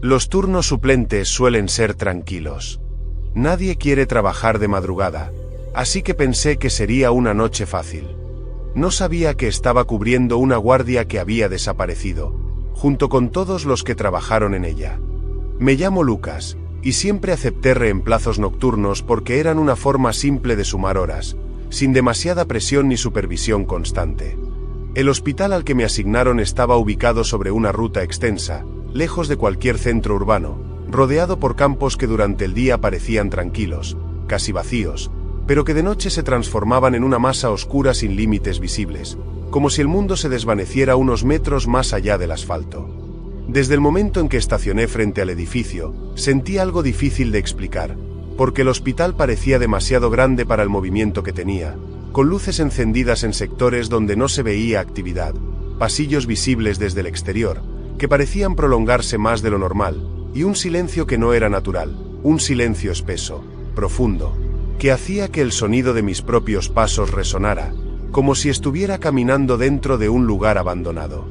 Los turnos suplentes suelen ser tranquilos. Nadie quiere trabajar de madrugada, así que pensé que sería una noche fácil. No sabía que estaba cubriendo una guardia que había desaparecido, junto con todos los que trabajaron en ella. Me llamo Lucas, y siempre acepté reemplazos nocturnos porque eran una forma simple de sumar horas, sin demasiada presión ni supervisión constante. El hospital al que me asignaron estaba ubicado sobre una ruta extensa, lejos de cualquier centro urbano, rodeado por campos que durante el día parecían tranquilos, casi vacíos, pero que de noche se transformaban en una masa oscura sin límites visibles, como si el mundo se desvaneciera unos metros más allá del asfalto. Desde el momento en que estacioné frente al edificio, sentí algo difícil de explicar, porque el hospital parecía demasiado grande para el movimiento que tenía, con luces encendidas en sectores donde no se veía actividad, pasillos visibles desde el exterior, que parecían prolongarse más de lo normal, y un silencio que no era natural, un silencio espeso, profundo, que hacía que el sonido de mis propios pasos resonara, como si estuviera caminando dentro de un lugar abandonado.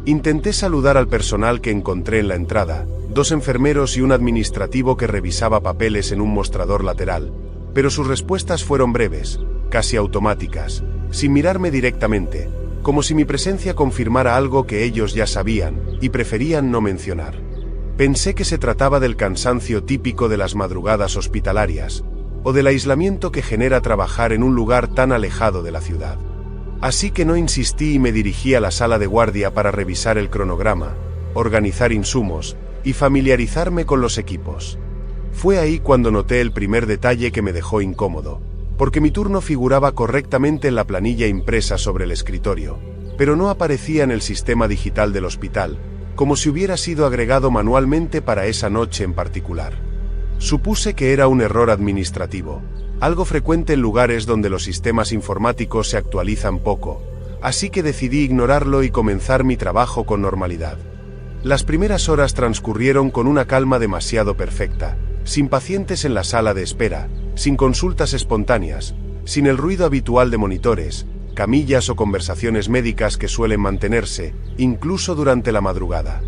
Intenté saludar al personal que encontré en la entrada, 2 enfermeros y un administrativo que revisaba papeles en un mostrador lateral, pero sus respuestas fueron breves, casi automáticas, sin mirarme directamente, como si mi presencia confirmara algo que ellos ya sabían, y preferían no mencionar. Pensé que se trataba del cansancio típico de las madrugadas hospitalarias, o del aislamiento que genera trabajar en un lugar tan alejado de la ciudad. Así que no insistí y me dirigí a la sala de guardia para revisar el cronograma, organizar insumos, y familiarizarme con los equipos. Fue ahí cuando noté el primer detalle que me dejó incómodo, porque mi turno figuraba correctamente en la planilla impresa sobre el escritorio, pero no aparecía en el sistema digital del hospital, como si hubiera sido agregado manualmente para esa noche en particular. Supuse que era un error administrativo, algo frecuente en lugares donde los sistemas informáticos se actualizan poco, así que decidí ignorarlo y comenzar mi trabajo con normalidad. Las primeras horas transcurrieron con una calma demasiado perfecta, sin pacientes en la sala de espera, sin consultas espontáneas, sin el ruido habitual de monitores, camillas o conversaciones médicas que suelen mantenerse, incluso durante la madrugada.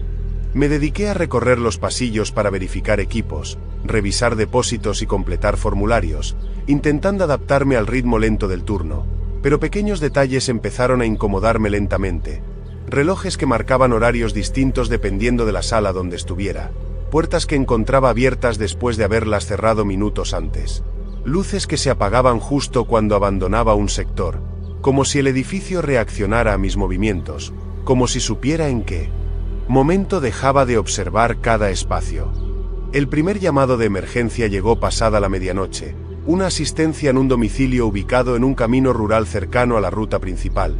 Me dediqué a recorrer los pasillos para verificar equipos, revisar depósitos y completar formularios, intentando adaptarme al ritmo lento del turno, pero pequeños detalles empezaron a incomodarme lentamente. Relojes que marcaban horarios distintos dependiendo de la sala donde estuviera, puertas que encontraba abiertas después de haberlas cerrado minutos antes, luces que se apagaban justo cuando abandonaba un sector, como si el edificio reaccionara a mis movimientos, como si supiera en qué momento dejaba de observar cada espacio. El primer llamado de emergencia llegó pasada la medianoche, una asistencia en un domicilio ubicado en un camino rural cercano a la ruta principal,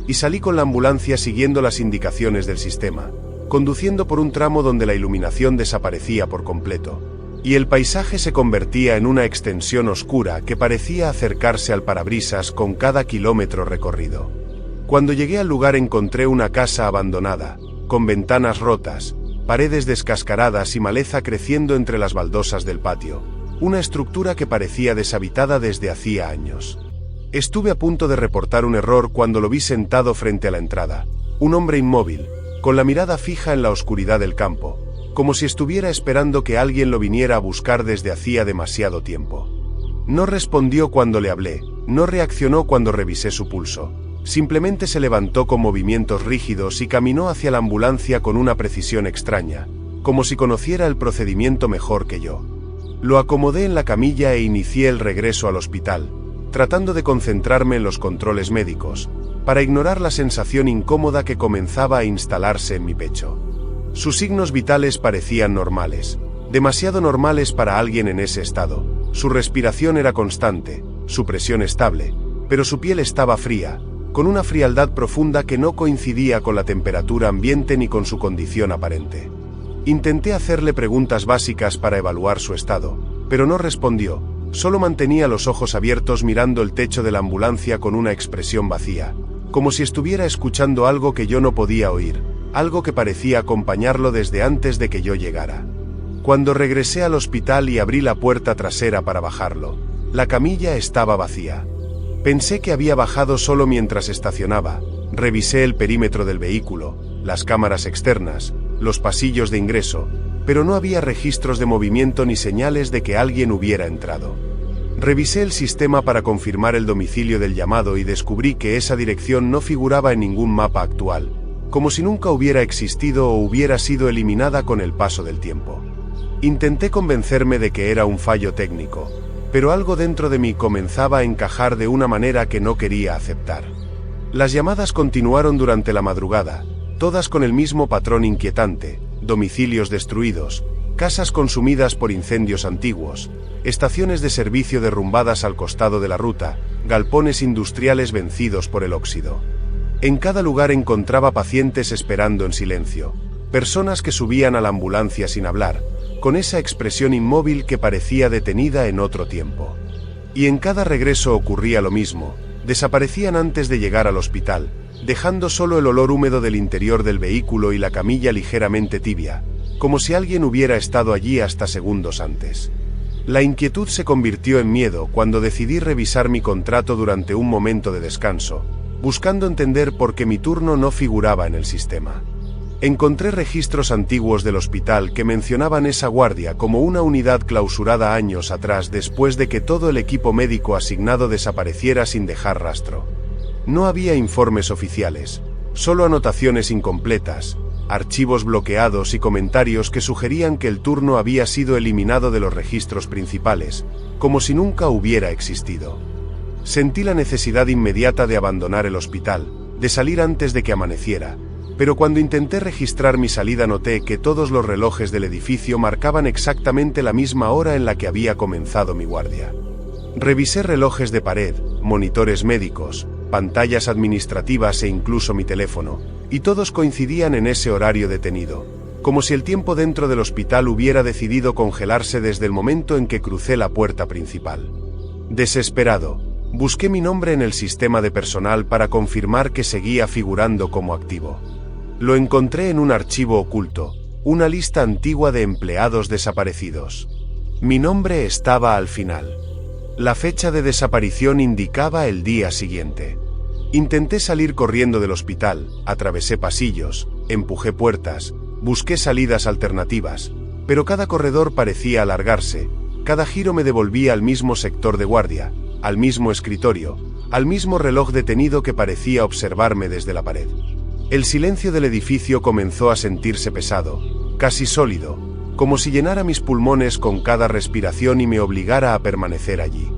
y salí con la ambulancia siguiendo las indicaciones del sistema, conduciendo por un tramo donde la iluminación desaparecía por completo, y el paisaje se convertía en una extensión oscura que parecía acercarse al parabrisas con cada kilómetro recorrido. Cuando llegué al lugar encontré una casa abandonada, con ventanas rotas, paredes descascaradas y maleza creciendo entre las baldosas del patio, una estructura que parecía deshabitada desde hacía años. Estuve a punto de reportar un error cuando lo vi sentado frente a la entrada, un hombre inmóvil, con la mirada fija en la oscuridad del campo, como si estuviera esperando que alguien lo viniera a buscar desde hacía demasiado tiempo. No respondió cuando le hablé, no reaccionó cuando revisé su pulso. Simplemente se levantó con movimientos rígidos y caminó hacia la ambulancia con una precisión extraña, como si conociera el procedimiento mejor que yo. Lo acomodé en la camilla e inicié el regreso al hospital, tratando de concentrarme en los controles médicos, para ignorar la sensación incómoda que comenzaba a instalarse en mi pecho. Sus signos vitales parecían normales, demasiado normales para alguien en ese estado. Su respiración era constante, su presión estable, pero su piel estaba fría, con una frialdad profunda que no coincidía con la temperatura ambiente ni con su condición aparente. Intenté hacerle preguntas básicas para evaluar su estado, pero no respondió, solo mantenía los ojos abiertos mirando el techo de la ambulancia con una expresión vacía, como si estuviera escuchando algo que yo no podía oír, algo que parecía acompañarlo desde antes de que yo llegara. Cuando regresé al hospital y abrí la puerta trasera para bajarlo, la camilla estaba vacía. Pensé que había bajado solo mientras estacionaba, revisé el perímetro del vehículo, las cámaras externas, los pasillos de ingreso, pero no había registros de movimiento ni señales de que alguien hubiera entrado. Revisé el sistema para confirmar el domicilio del llamado y descubrí que esa dirección no figuraba en ningún mapa actual, como si nunca hubiera existido o hubiera sido eliminada con el paso del tiempo. Intenté convencerme de que era un fallo técnico, pero algo dentro de mí comenzaba a encajar de una manera que no quería aceptar. Las llamadas continuaron durante la madrugada, todas con el mismo patrón inquietante: domicilios destruidos, casas consumidas por incendios antiguos, estaciones de servicio derrumbadas al costado de la ruta, galpones industriales vencidos por el óxido. En cada lugar encontraba pacientes esperando en silencio, personas que subían a la ambulancia sin hablar, con esa expresión inmóvil que parecía detenida en otro tiempo. Y en cada regreso ocurría lo mismo: desaparecían antes de llegar al hospital, dejando solo el olor húmedo del interior del vehículo y la camilla ligeramente tibia, como si alguien hubiera estado allí hasta segundos antes. La inquietud se convirtió en miedo cuando decidí revisar mi contrato durante un momento de descanso, buscando entender por qué mi turno no figuraba en el sistema. Encontré registros antiguos del hospital que mencionaban esa guardia como una unidad clausurada años atrás después de que todo el equipo médico asignado desapareciera sin dejar rastro. No había informes oficiales, solo anotaciones incompletas, archivos bloqueados y comentarios que sugerían que el turno había sido eliminado de los registros principales, como si nunca hubiera existido. Sentí la necesidad inmediata de abandonar el hospital, de salir antes de que amaneciera, pero cuando intenté registrar mi salida noté que todos los relojes del edificio marcaban exactamente la misma hora en la que había comenzado mi guardia. Revisé relojes de pared, monitores médicos, pantallas administrativas e incluso mi teléfono, y todos coincidían en ese horario detenido, como si el tiempo dentro del hospital hubiera decidido congelarse desde el momento en que crucé la puerta principal. Desesperado, busqué mi nombre en el sistema de personal para confirmar que seguía figurando como activo. Lo encontré en un archivo oculto, una lista antigua de empleados desaparecidos. Mi nombre estaba al final. La fecha de desaparición indicaba el día siguiente. Intenté salir corriendo del hospital, atravesé pasillos, empujé puertas, busqué salidas alternativas, pero cada corredor parecía alargarse, cada giro me devolvía al mismo sector de guardia, al mismo escritorio, al mismo reloj detenido que parecía observarme desde la pared. El silencio del edificio comenzó a sentirse pesado, casi sólido, como si llenara mis pulmones con cada respiración y me obligara a permanecer allí.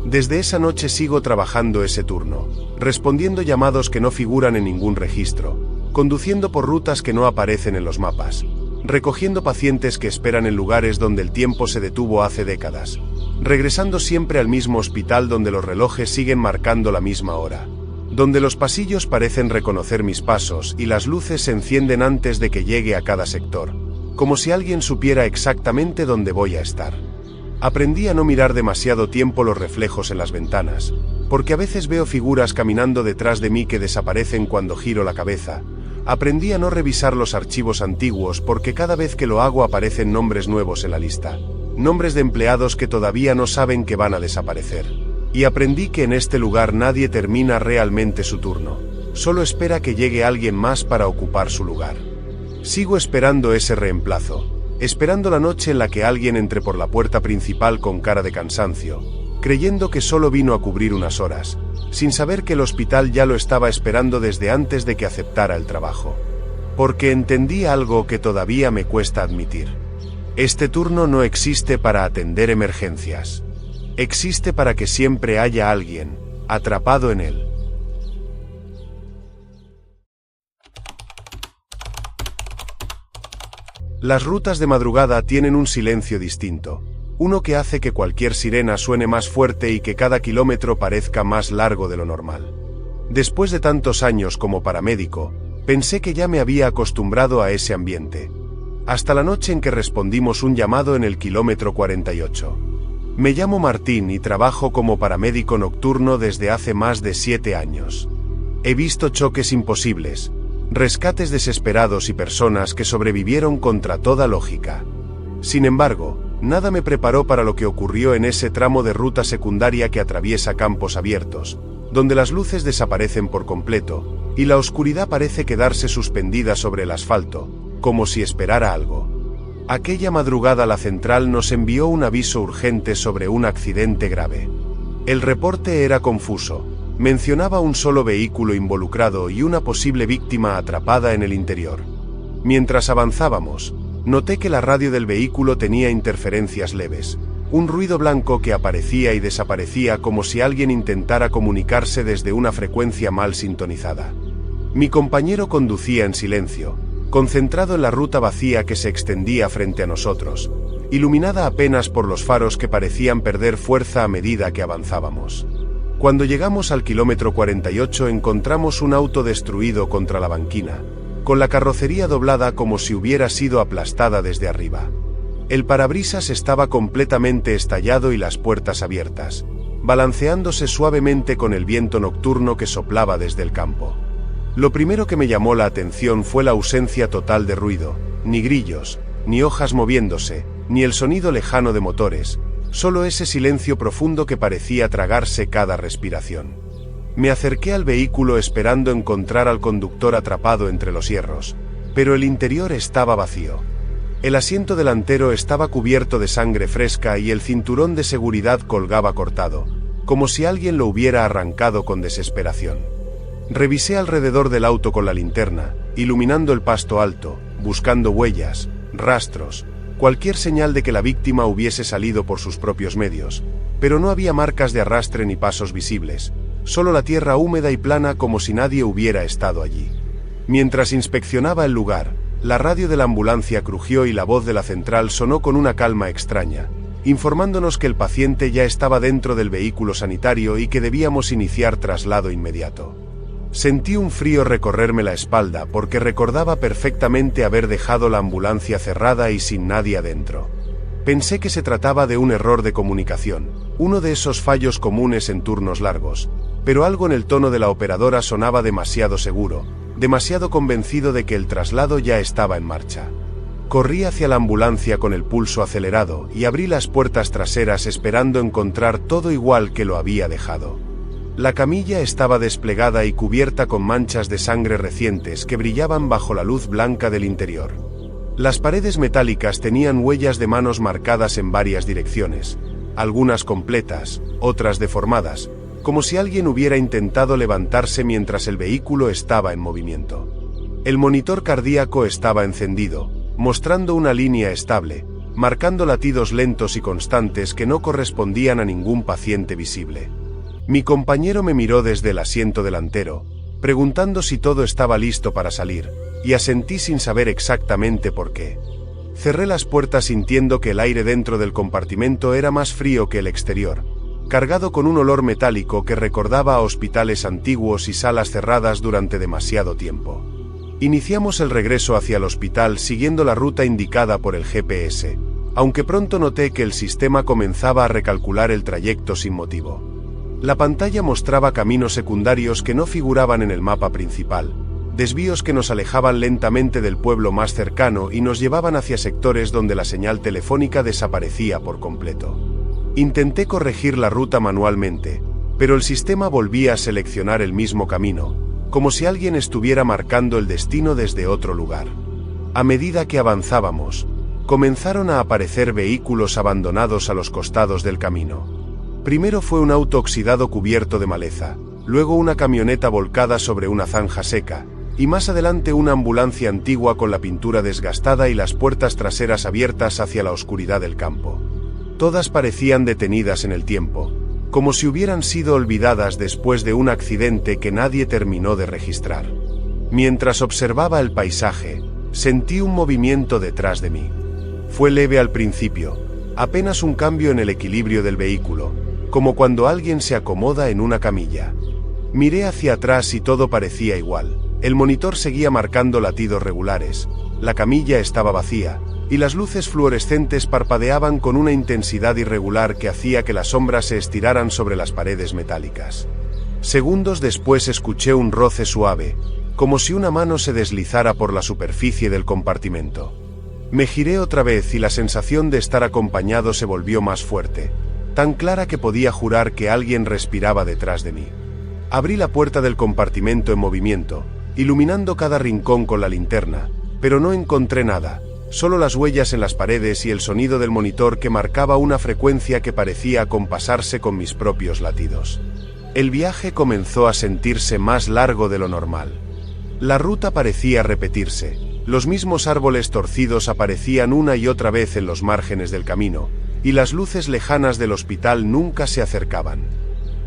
Desde esa noche sigo trabajando ese turno, respondiendo llamados que no figuran en ningún registro, conduciendo por rutas que no aparecen en los mapas, recogiendo pacientes que esperan en lugares donde el tiempo se detuvo hace décadas, regresando siempre al mismo hospital donde los relojes siguen marcando la misma hora, donde los pasillos parecen reconocer mis pasos y las luces se encienden antes de que llegue a cada sector, como si alguien supiera exactamente dónde voy a estar. Aprendí a no mirar demasiado tiempo los reflejos en las ventanas, porque a veces veo figuras caminando detrás de mí que desaparecen cuando giro la cabeza. Aprendí a no revisar los archivos antiguos porque cada vez que lo hago aparecen nombres nuevos en la lista, nombres de empleados que todavía no saben que van a desaparecer. Y aprendí que en este lugar nadie termina realmente su turno, solo espera que llegue alguien más para ocupar su lugar. Sigo esperando ese reemplazo, esperando la noche en la que alguien entre por la puerta principal con cara de cansancio, creyendo que solo vino a cubrir unas horas, sin saber que el hospital ya lo estaba esperando desde antes de que aceptara el trabajo. Porque entendí algo que todavía me cuesta admitir. Este turno no existe para atender emergencias. Existe para que siempre haya alguien atrapado en él. Las rutas de madrugada tienen un silencio distinto, uno que hace que cualquier sirena suene más fuerte y que cada kilómetro parezca más largo de lo normal. Después de tantos años como paramédico, pensé que ya me había acostumbrado a ese ambiente, hasta la noche en que respondimos un llamado en el kilómetro 48. Me llamo Martín y trabajo como paramédico nocturno desde hace más de 7 años. He visto choques imposibles, rescates desesperados y personas que sobrevivieron contra toda lógica. Sin embargo, nada me preparó para lo que ocurrió en ese tramo de ruta secundaria que atraviesa campos abiertos, donde las luces desaparecen por completo, y la oscuridad parece quedarse suspendida sobre el asfalto, como si esperara algo. Aquella madrugada la central nos envió un aviso urgente sobre un accidente grave. El reporte era confuso. Mencionaba un solo vehículo involucrado y una posible víctima atrapada en el interior. Mientras avanzábamos, noté que la radio del vehículo tenía interferencias leves, un ruido blanco que aparecía y desaparecía como si alguien intentara comunicarse desde una frecuencia mal sintonizada. Mi compañero conducía en silencio, concentrado en la ruta vacía que se extendía frente a nosotros, iluminada apenas por los faros que parecían perder fuerza a medida que avanzábamos. Cuando llegamos al kilómetro 48 encontramos un auto destruido contra la banquina, con la carrocería doblada como si hubiera sido aplastada desde arriba. El parabrisas estaba completamente estallado y las puertas abiertas, balanceándose suavemente con el viento nocturno que soplaba desde el campo. Lo primero que me llamó la atención fue la ausencia total de ruido, ni grillos, ni hojas moviéndose, ni el sonido lejano de motores, solo ese silencio profundo que parecía tragarse cada respiración. Me acerqué al vehículo esperando encontrar al conductor atrapado entre los hierros, pero el interior estaba vacío. El asiento delantero estaba cubierto de sangre fresca y el cinturón de seguridad colgaba cortado, como si alguien lo hubiera arrancado con desesperación. Revisé alrededor del auto con la linterna, iluminando el pasto alto, buscando huellas, rastros, cualquier señal de que la víctima hubiese salido por sus propios medios, pero no había marcas de arrastre ni pasos visibles, solo la tierra húmeda y plana como si nadie hubiera estado allí. Mientras inspeccionaba el lugar, la radio de la ambulancia crujió y la voz de la central sonó con una calma extraña, informándonos que el paciente ya estaba dentro del vehículo sanitario y que debíamos iniciar traslado inmediato. Sentí un frío recorrerme la espalda porque recordaba perfectamente haber dejado la ambulancia cerrada y sin nadie adentro. Pensé que se trataba de un error de comunicación, uno de esos fallos comunes en turnos largos, pero algo en el tono de la operadora sonaba demasiado seguro, demasiado convencido de que el traslado ya estaba en marcha. Corrí hacia la ambulancia con el pulso acelerado y abrí las puertas traseras esperando encontrar todo igual que lo había dejado. La camilla estaba desplegada y cubierta con manchas de sangre recientes que brillaban bajo la luz blanca del interior. Las paredes metálicas tenían huellas de manos marcadas en varias direcciones, algunas completas, otras deformadas, como si alguien hubiera intentado levantarse mientras el vehículo estaba en movimiento. El monitor cardíaco estaba encendido, mostrando una línea estable, marcando latidos lentos y constantes que no correspondían a ningún paciente visible. Mi compañero me miró desde el asiento delantero, preguntando si todo estaba listo para salir, y asentí sin saber exactamente por qué. Cerré las puertas sintiendo que el aire dentro del compartimento era más frío que el exterior, cargado con un olor metálico que recordaba a hospitales antiguos y salas cerradas durante demasiado tiempo. Iniciamos el regreso hacia el hospital siguiendo la ruta indicada por el GPS, aunque pronto noté que el sistema comenzaba a recalcular el trayecto sin motivo. La pantalla mostraba caminos secundarios que no figuraban en el mapa principal, desvíos que nos alejaban lentamente del pueblo más cercano y nos llevaban hacia sectores donde la señal telefónica desaparecía por completo. Intenté corregir la ruta manualmente, pero el sistema volvía a seleccionar el mismo camino, como si alguien estuviera marcando el destino desde otro lugar. A medida que avanzábamos, comenzaron a aparecer vehículos abandonados a los costados del camino. Primero fue un auto oxidado cubierto de maleza, luego una camioneta volcada sobre una zanja seca, y más adelante una ambulancia antigua con la pintura desgastada y las puertas traseras abiertas hacia la oscuridad del campo. Todas parecían detenidas en el tiempo, como si hubieran sido olvidadas después de un accidente que nadie terminó de registrar. Mientras observaba el paisaje, sentí un movimiento detrás de mí. Fue leve al principio, apenas un cambio en el equilibrio del vehículo, como cuando alguien se acomoda en una camilla. Miré hacia atrás y todo parecía igual. El monitor seguía marcando latidos regulares, la camilla estaba vacía, y las luces fluorescentes parpadeaban con una intensidad irregular que hacía que las sombras se estiraran sobre las paredes metálicas. Segundos después escuché un roce suave, como si una mano se deslizara por la superficie del compartimento. Me giré otra vez y la sensación de estar acompañado se volvió más fuerte, tan clara que podía jurar que alguien respiraba detrás de mí. Abrí la puerta del compartimento en movimiento, iluminando cada rincón con la linterna, pero no encontré nada, solo las huellas en las paredes y el sonido del monitor que marcaba una frecuencia que parecía acompasarse con mis propios latidos. El viaje comenzó a sentirse más largo de lo normal. La ruta parecía repetirse, los mismos árboles torcidos aparecían una y otra vez en los márgenes del camino, y las luces lejanas del hospital nunca se acercaban.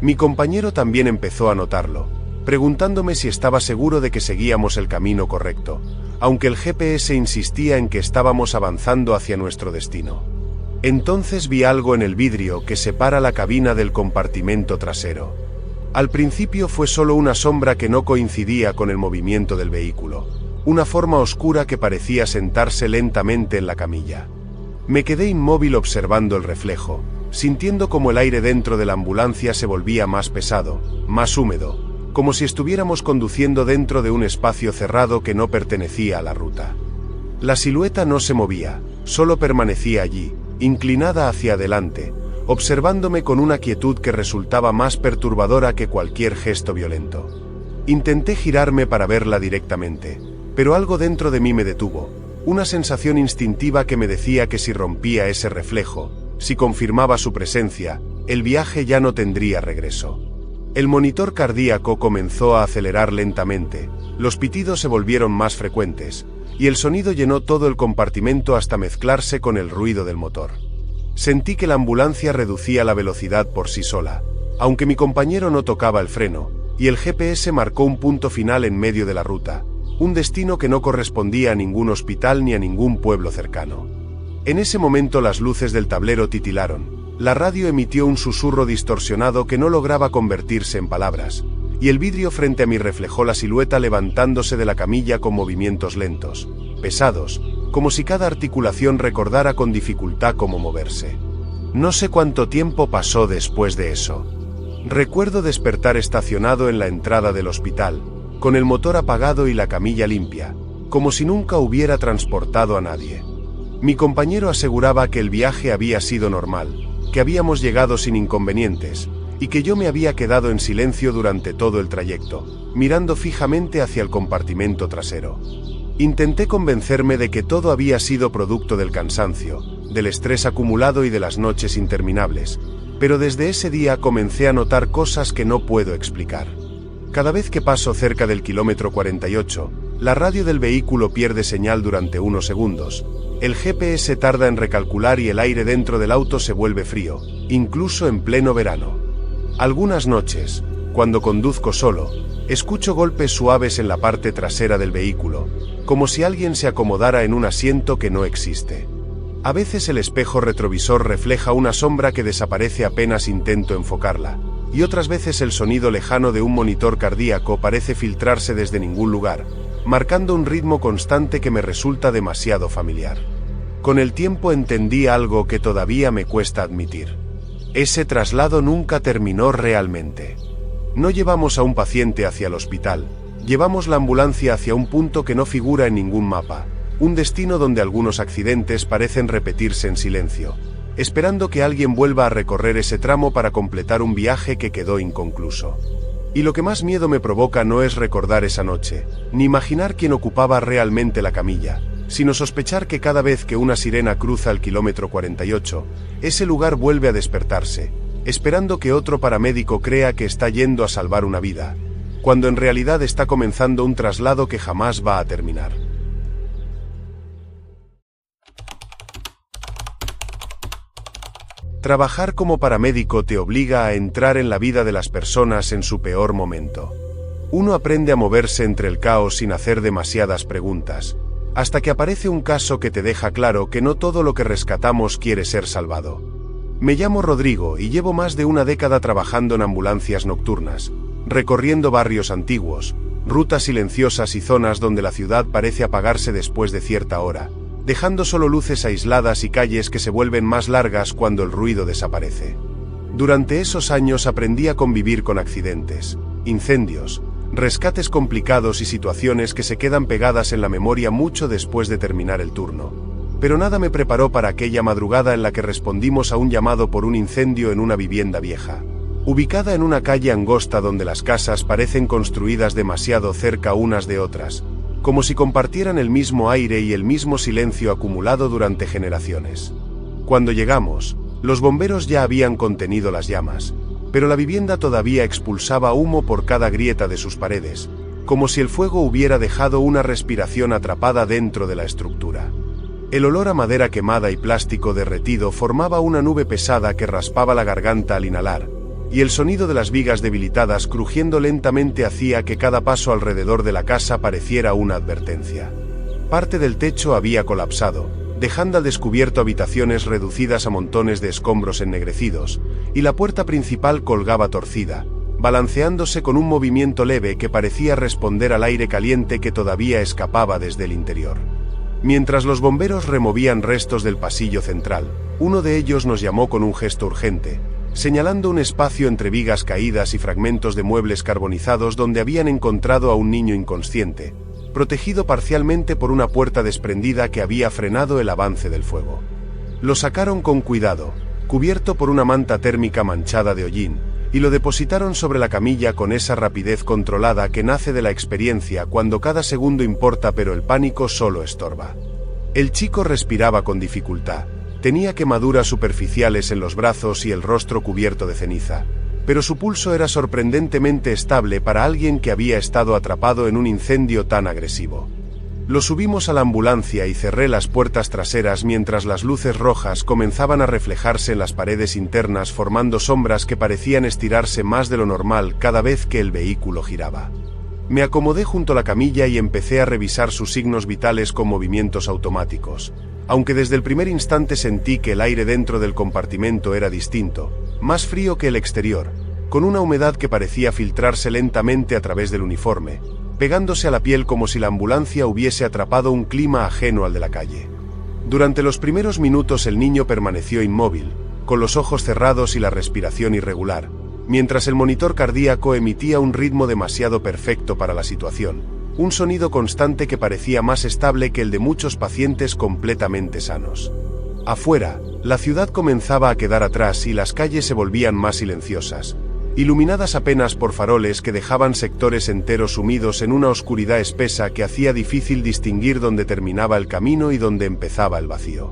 Mi compañero también empezó a notarlo, preguntándome si estaba seguro de que seguíamos el camino correcto, aunque el GPS insistía en que estábamos avanzando hacia nuestro destino. Entonces vi algo en el vidrio que separa la cabina del compartimento trasero. Al principio fue solo una sombra que no coincidía con el movimiento del vehículo, una forma oscura que parecía sentarse lentamente en la camilla. Me quedé inmóvil observando el reflejo, sintiendo como el aire dentro de la ambulancia se volvía más pesado, más húmedo, como si estuviéramos conduciendo dentro de un espacio cerrado que no pertenecía a la ruta. La silueta no se movía, solo permanecía allí, inclinada hacia adelante, observándome con una quietud que resultaba más perturbadora que cualquier gesto violento. Intenté girarme para verla directamente, pero algo dentro de mí me detuvo, una sensación instintiva que me decía que si rompía ese reflejo, si confirmaba su presencia, el viaje ya no tendría regreso. El monitor cardíaco comenzó a acelerar lentamente, los pitidos se volvieron más frecuentes, y el sonido llenó todo el compartimento hasta mezclarse con el ruido del motor. Sentí que la ambulancia reducía la velocidad por sí sola, aunque mi compañero no tocaba el freno, y el GPS marcó un punto final en medio de la ruta, un destino que no correspondía a ningún hospital ni a ningún pueblo cercano. En ese momento las luces del tablero titilaron, la radio emitió un susurro distorsionado que no lograba convertirse en palabras, y el vidrio frente a mí reflejó la silueta levantándose de la camilla con movimientos lentos, pesados, como si cada articulación recordara con dificultad cómo moverse. No sé cuánto tiempo pasó después de eso. Recuerdo despertar estacionado en la entrada del hospital, con el motor apagado y la camilla limpia, como si nunca hubiera transportado a nadie. Mi compañero aseguraba que el viaje había sido normal, que habíamos llegado sin inconvenientes, y que yo me había quedado en silencio durante todo el trayecto, mirando fijamente hacia el compartimento trasero. Intenté convencerme de que todo había sido producto del cansancio, del estrés acumulado y de las noches interminables, pero desde ese día comencé a notar cosas que no puedo explicar. Cada vez que paso cerca del kilómetro 48, la radio del vehículo pierde señal durante unos segundos, el GPS tarda en recalcular y el aire dentro del auto se vuelve frío, incluso en pleno verano. Algunas noches, cuando conduzco solo, escucho golpes suaves en la parte trasera del vehículo, como si alguien se acomodara en un asiento que no existe. A veces el espejo retrovisor refleja una sombra que desaparece apenas intento enfocarla, y otras veces el sonido lejano de un monitor cardíaco parece filtrarse desde ningún lugar, marcando un ritmo constante que me resulta demasiado familiar. Con el tiempo entendí algo que todavía me cuesta admitir. Ese traslado nunca terminó realmente. No llevamos a un paciente hacia el hospital, llevamos la ambulancia hacia un punto que no figura en ningún mapa, un destino donde algunos accidentes parecen repetirse en silencio, esperando que alguien vuelva a recorrer ese tramo para completar un viaje que quedó inconcluso. Y lo que más miedo me provoca no es recordar esa noche, ni imaginar quién ocupaba realmente la camilla, sino sospechar que cada vez que una sirena cruza el kilómetro 48, ese lugar vuelve a despertarse, esperando que otro paramédico crea que está yendo a salvar una vida, cuando en realidad está comenzando un traslado que jamás va a terminar. Trabajar como paramédico te obliga a entrar en la vida de las personas en su peor momento. Uno aprende a moverse entre el caos sin hacer demasiadas preguntas, hasta que aparece un caso que te deja claro que no todo lo que rescatamos quiere ser salvado. Me llamo Rodrigo y llevo más de una década trabajando en ambulancias nocturnas, recorriendo barrios antiguos, rutas silenciosas y zonas donde la ciudad parece apagarse después de cierta hora, dejando solo luces aisladas y calles que se vuelven más largas cuando el ruido desaparece. Durante esos años aprendí a convivir con accidentes, incendios, rescates complicados y situaciones que se quedan pegadas en la memoria mucho después de terminar el turno. Pero nada me preparó para aquella madrugada en la que respondimos a un llamado por un incendio en una vivienda vieja, ubicada en una calle angosta donde las casas parecen construidas demasiado cerca unas de otras, como si compartieran el mismo aire y el mismo silencio acumulado durante generaciones. Cuando llegamos, los bomberos ya habían contenido las llamas, pero la vivienda todavía expulsaba humo por cada grieta de sus paredes, como si el fuego hubiera dejado una respiración atrapada dentro de la estructura. El olor a madera quemada y plástico derretido formaba una nube pesada que raspaba la garganta al inhalar, y el sonido de las vigas debilitadas crujiendo lentamente hacía que cada paso alrededor de la casa pareciera una advertencia. Parte del techo había colapsado, dejando al descubierto habitaciones reducidas a montones de escombros ennegrecidos, y la puerta principal colgaba torcida, balanceándose con un movimiento leve que parecía responder al aire caliente que todavía escapaba desde el interior. Mientras los bomberos removían restos del pasillo central, uno de ellos nos llamó con un gesto urgente, señalando un espacio entre vigas caídas y fragmentos de muebles carbonizados donde habían encontrado a un niño inconsciente, protegido parcialmente por una puerta desprendida que había frenado el avance del fuego. Lo sacaron con cuidado, cubierto por una manta térmica manchada de hollín, y lo depositaron sobre la camilla con esa rapidez controlada que nace de la experiencia cuando cada segundo importa pero el pánico solo estorba. El chico respiraba con dificultad, tenía quemaduras superficiales en los brazos y el rostro cubierto de ceniza, pero su pulso era sorprendentemente estable para alguien que había estado atrapado en un incendio tan agresivo. Lo subimos a la ambulancia y cerré las puertas traseras mientras las luces rojas comenzaban a reflejarse en las paredes internas formando sombras que parecían estirarse más de lo normal cada vez que el vehículo giraba. Me acomodé junto a la camilla y empecé a revisar sus signos vitales con movimientos automáticos, aunque desde el primer instante sentí que el aire dentro del compartimento era distinto, más frío que el exterior, con una humedad que parecía filtrarse lentamente a través del uniforme, pegándose a la piel como si la ambulancia hubiese atrapado un clima ajeno al de la calle. Durante los primeros minutos el niño permaneció inmóvil, con los ojos cerrados y la respiración irregular, mientras el monitor cardíaco emitía un ritmo demasiado perfecto para la situación, un sonido constante que parecía más estable que el de muchos pacientes completamente sanos. Afuera, la ciudad comenzaba a quedar atrás y las calles se volvían más silenciosas, iluminadas apenas por faroles que dejaban sectores enteros sumidos en una oscuridad espesa que hacía difícil distinguir dónde terminaba el camino y dónde empezaba el vacío.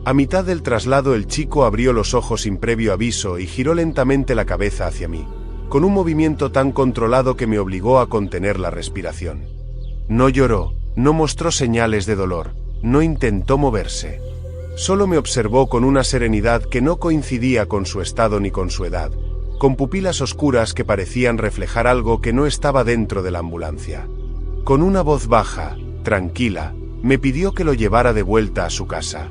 A mitad del traslado el chico abrió los ojos sin previo aviso y giró lentamente la cabeza hacia mí, con un movimiento tan controlado que me obligó a contener la respiración. No lloró, no mostró señales de dolor, no intentó moverse. Solo me observó con una serenidad que no coincidía con su estado ni con su edad, con pupilas oscuras que parecían reflejar algo que no estaba dentro de la ambulancia. Con una voz baja, tranquila, me pidió que lo llevara de vuelta a su casa.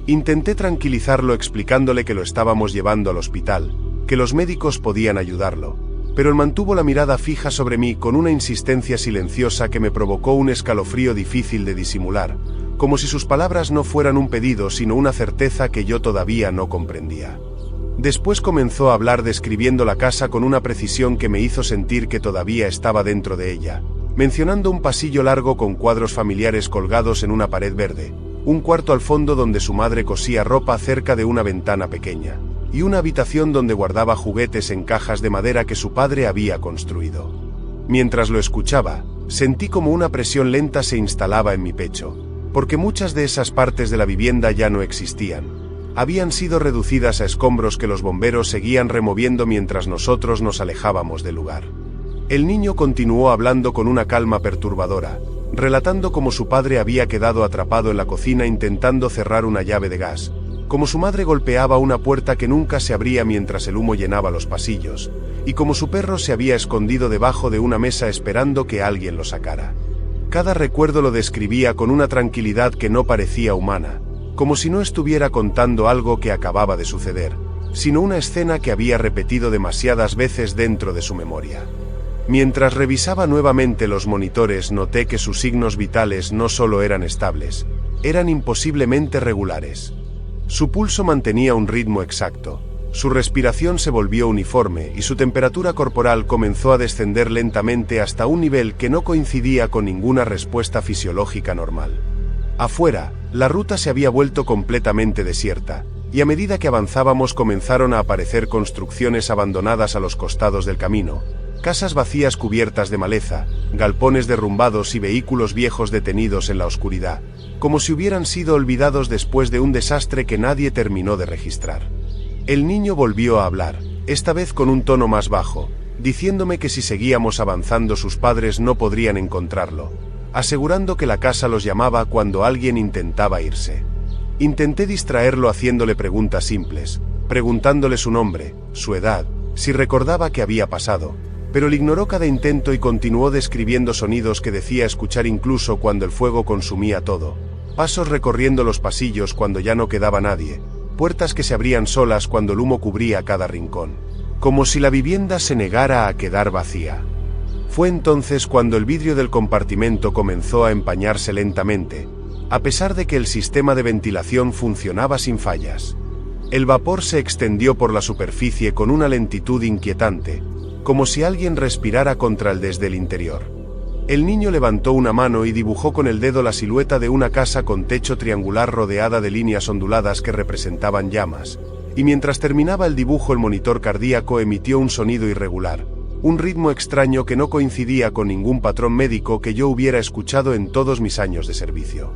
Intenté tranquilizarlo explicándole que lo estábamos llevando al hospital, que los médicos podían ayudarlo, pero él mantuvo la mirada fija sobre mí con una insistencia silenciosa que me provocó un escalofrío difícil de disimular, como si sus palabras no fueran un pedido sino una certeza que yo todavía no comprendía. Después comenzó a hablar describiendo la casa con una precisión que me hizo sentir que todavía estaba dentro de ella, mencionando un pasillo largo con cuadros familiares colgados en una pared verde, un cuarto al fondo donde su madre cosía ropa cerca de una ventana pequeña, y una habitación donde guardaba juguetes en cajas de madera que su padre había construido. Mientras lo escuchaba, sentí como una presión lenta se instalaba en mi pecho, porque muchas de esas partes de la vivienda ya no existían. Habían sido reducidas a escombros que los bomberos seguían removiendo mientras nosotros nos alejábamos del lugar. El niño continuó hablando con una calma perturbadora, relatando cómo su padre había quedado atrapado en la cocina intentando cerrar una llave de gas, cómo su madre golpeaba una puerta que nunca se abría mientras el humo llenaba los pasillos, y cómo su perro se había escondido debajo de una mesa esperando que alguien lo sacara. Cada recuerdo lo describía con una tranquilidad que no parecía humana, como si no estuviera contando algo que acababa de suceder, sino una escena que había repetido demasiadas veces dentro de su memoria. Mientras revisaba nuevamente los monitores noté que sus signos vitales no solo eran estables, eran imposiblemente regulares. Su pulso mantenía un ritmo exacto, su respiración se volvió uniforme y su temperatura corporal comenzó a descender lentamente hasta un nivel que no coincidía con ninguna respuesta fisiológica normal. Afuera, la ruta se había vuelto completamente desierta, y a medida que avanzábamos comenzaron a aparecer construcciones abandonadas a los costados del camino, Casas vacías cubiertas de maleza, galpones derrumbados y vehículos viejos detenidos en la oscuridad, como si hubieran sido olvidados después de un desastre que nadie terminó de registrar. El niño volvió a hablar, esta vez con un tono más bajo, diciéndome que si seguíamos avanzando sus padres no podrían encontrarlo, asegurando que la casa los llamaba cuando alguien intentaba irse. Intenté distraerlo haciéndole preguntas simples, preguntándole su nombre, su edad, si recordaba qué había pasado, pero él ignoró cada intento y continuó describiendo sonidos que decía escuchar incluso cuando el fuego consumía todo, pasos recorriendo los pasillos cuando ya no quedaba nadie, puertas que se abrían solas cuando el humo cubría cada rincón, como si la vivienda se negara a quedar vacía. Fue entonces cuando el vidrio del compartimento comenzó a empañarse lentamente, a pesar de que el sistema de ventilación funcionaba sin fallas. El vapor se extendió por la superficie con una lentitud inquietante, como si alguien respirara contra él desde el interior. El niño levantó una mano y dibujó con el dedo la silueta de una casa con techo triangular rodeada de líneas onduladas que representaban llamas, y mientras terminaba el dibujo el monitor cardíaco emitió un sonido irregular, un ritmo extraño que no coincidía con ningún patrón médico que yo hubiera escuchado en todos mis años de servicio.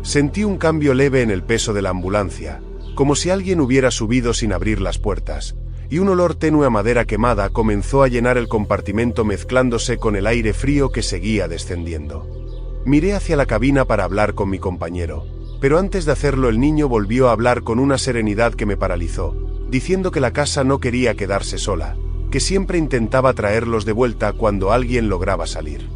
Sentí un cambio leve en el peso de la ambulancia, como si alguien hubiera subido sin abrir las puertas, y un olor tenue a madera quemada comenzó a llenar el compartimento mezclándose con el aire frío que seguía descendiendo. Miré hacia la cabina para hablar con mi compañero, pero antes de hacerlo el niño volvió a hablar con una serenidad que me paralizó, diciendo que la casa no quería quedarse sola, que siempre intentaba traerlos de vuelta cuando alguien lograba salir.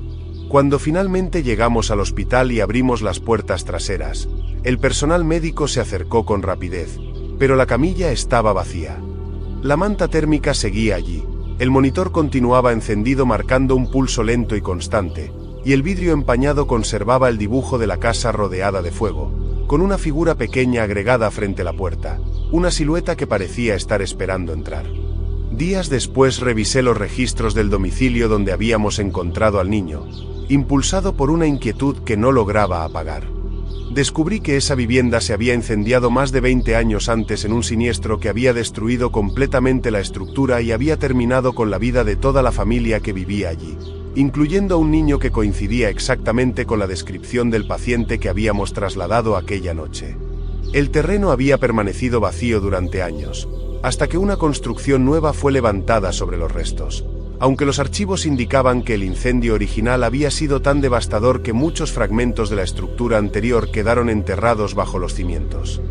Cuando finalmente llegamos al hospital y abrimos las puertas traseras, el personal médico se acercó con rapidez, pero la camilla estaba vacía. La manta térmica seguía allí, el monitor continuaba encendido marcando un pulso lento y constante, y el vidrio empañado conservaba el dibujo de la casa rodeada de fuego, con una figura pequeña agregada frente a la puerta, una silueta que parecía estar esperando entrar. Días después revisé los registros del domicilio donde habíamos encontrado al niño, impulsado por una inquietud que no lograba apagar. Descubrí que esa vivienda se había incendiado más de 20 años antes en un siniestro que había destruido completamente la estructura y había terminado con la vida de toda la familia que vivía allí, incluyendo a un niño que coincidía exactamente con la descripción del paciente que habíamos trasladado aquella noche. El terreno había permanecido vacío durante años, hasta que una construcción nueva fue levantada sobre los restos, aunque los archivos indicaban que el incendio original había sido tan devastador que muchos fragmentos de la estructura anterior quedaron enterrados bajo los cimientos.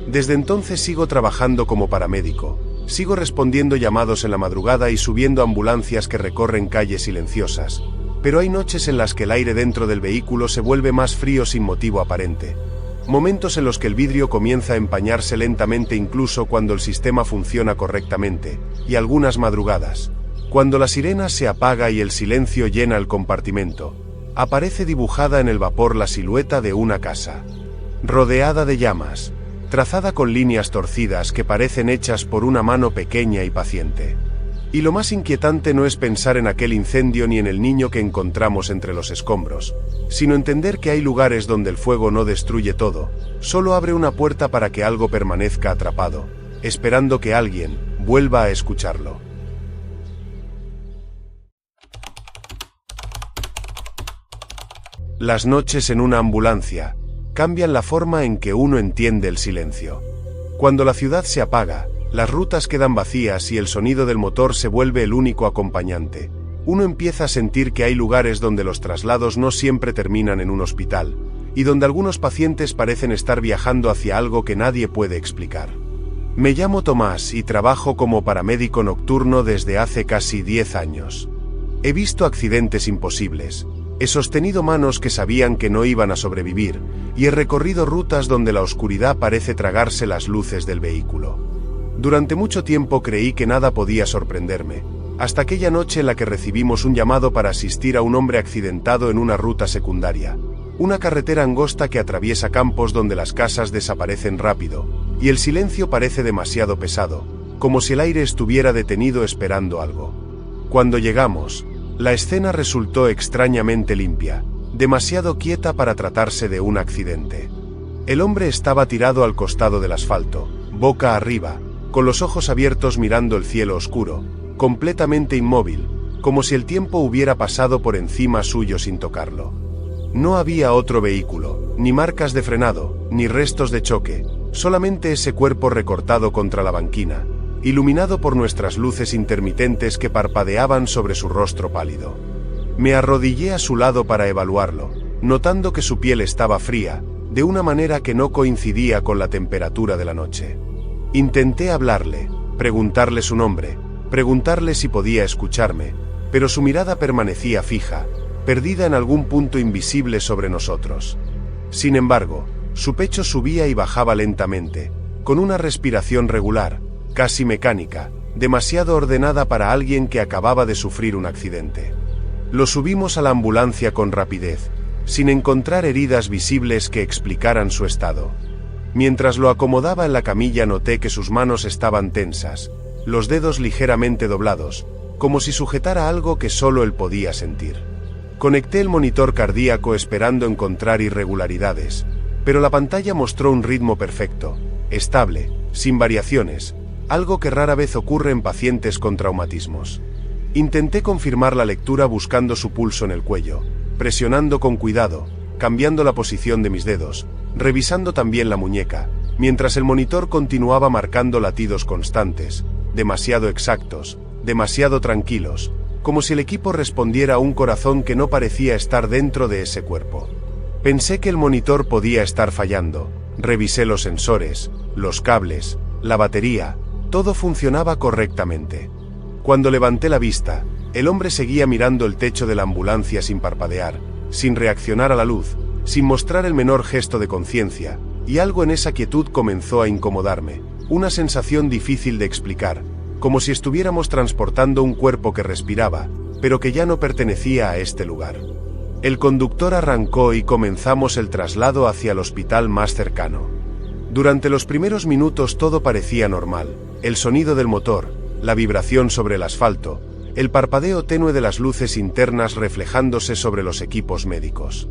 Desde entonces sigo trabajando como paramédico, sigo respondiendo llamados en la madrugada y subiendo ambulancias que recorren calles silenciosas, pero hay noches en las que el aire dentro del vehículo se vuelve más frío sin motivo aparente. Momentos en los que el vidrio comienza a empañarse lentamente incluso cuando el sistema funciona correctamente, y algunas madrugadas, cuando la sirena se apaga y el silencio llena el compartimento, aparece dibujada en el vapor la silueta de una casa, rodeada de llamas, trazada con líneas torcidas que parecen hechas por una mano pequeña y paciente. Y lo más inquietante no es pensar en aquel incendio ni en el niño que encontramos entre los escombros, sino entender que hay lugares donde el fuego no destruye todo, solo abre una puerta para que algo permanezca atrapado, esperando que alguien vuelva a escucharlo. Las noches en una ambulancia cambian la forma en que uno entiende el silencio. Cuando la ciudad se apaga, las rutas quedan vacías y el sonido del motor se vuelve el único acompañante. Uno empieza a sentir que hay lugares donde los traslados no siempre terminan en un hospital, y donde algunos pacientes parecen estar viajando hacia algo que nadie puede explicar. Me llamo Tomás y trabajo como paramédico nocturno desde hace casi 10 años. He visto accidentes imposibles. He sostenido manos que sabían que no iban a sobrevivir, y he recorrido rutas donde la oscuridad parece tragarse las luces del vehículo. Durante mucho tiempo creí que nada podía sorprenderme, hasta aquella noche en la que recibimos un llamado para asistir a un hombre accidentado en una ruta secundaria, una carretera angosta que atraviesa campos donde las casas desaparecen rápido, y el silencio parece demasiado pesado, como si el aire estuviera detenido esperando algo. Cuando llegamos, la escena resultó extrañamente limpia, demasiado quieta para tratarse de un accidente. El hombre estaba tirado al costado del asfalto, boca arriba, con los ojos abiertos mirando el cielo oscuro, completamente inmóvil, como si el tiempo hubiera pasado por encima suyo sin tocarlo. No había otro vehículo, ni marcas de frenado, ni restos de choque, solamente ese cuerpo recortado contra la banquina, iluminado por nuestras luces intermitentes que parpadeaban sobre su rostro pálido. Me arrodillé a su lado para evaluarlo, notando que su piel estaba fría, de una manera que no coincidía con la temperatura de la noche. Intenté hablarle, preguntarle su nombre, preguntarle si podía escucharme, pero su mirada permanecía fija, perdida en algún punto invisible sobre nosotros. Sin embargo, su pecho subía y bajaba lentamente, con una respiración regular, casi mecánica, demasiado ordenada para alguien que acababa de sufrir un accidente. Lo subimos a la ambulancia con rapidez, sin encontrar heridas visibles que explicaran su estado. Mientras lo acomodaba en la camilla noté que sus manos estaban tensas, los dedos ligeramente doblados, como si sujetara algo que solo él podía sentir. Conecté el monitor cardíaco esperando encontrar irregularidades, pero la pantalla mostró un ritmo perfecto, estable, sin variaciones, algo que rara vez ocurre en pacientes con traumatismos. Intenté confirmar la lectura buscando su pulso en el cuello, presionando con cuidado, cambiando la posición de mis dedos, revisando también la muñeca, mientras el monitor continuaba marcando latidos constantes, demasiado exactos, demasiado tranquilos, como si el equipo respondiera a un corazón que no parecía estar dentro de ese cuerpo. Pensé que el monitor podía estar fallando, revisé los sensores, los cables, la batería, todo funcionaba correctamente. Cuando levanté la vista, el hombre seguía mirando el techo de la ambulancia sin parpadear, sin reaccionar a la luz, sin mostrar el menor gesto de conciencia, y algo en esa quietud comenzó a incomodarme, una sensación difícil de explicar, como si estuviéramos transportando un cuerpo que respiraba, pero que ya no pertenecía a este lugar. El conductor arrancó y comenzamos el traslado hacia el hospital más cercano. Durante los primeros minutos todo parecía normal, el sonido del motor, la vibración sobre el asfalto, el parpadeo tenue de las luces internas reflejándose sobre los equipos médicos.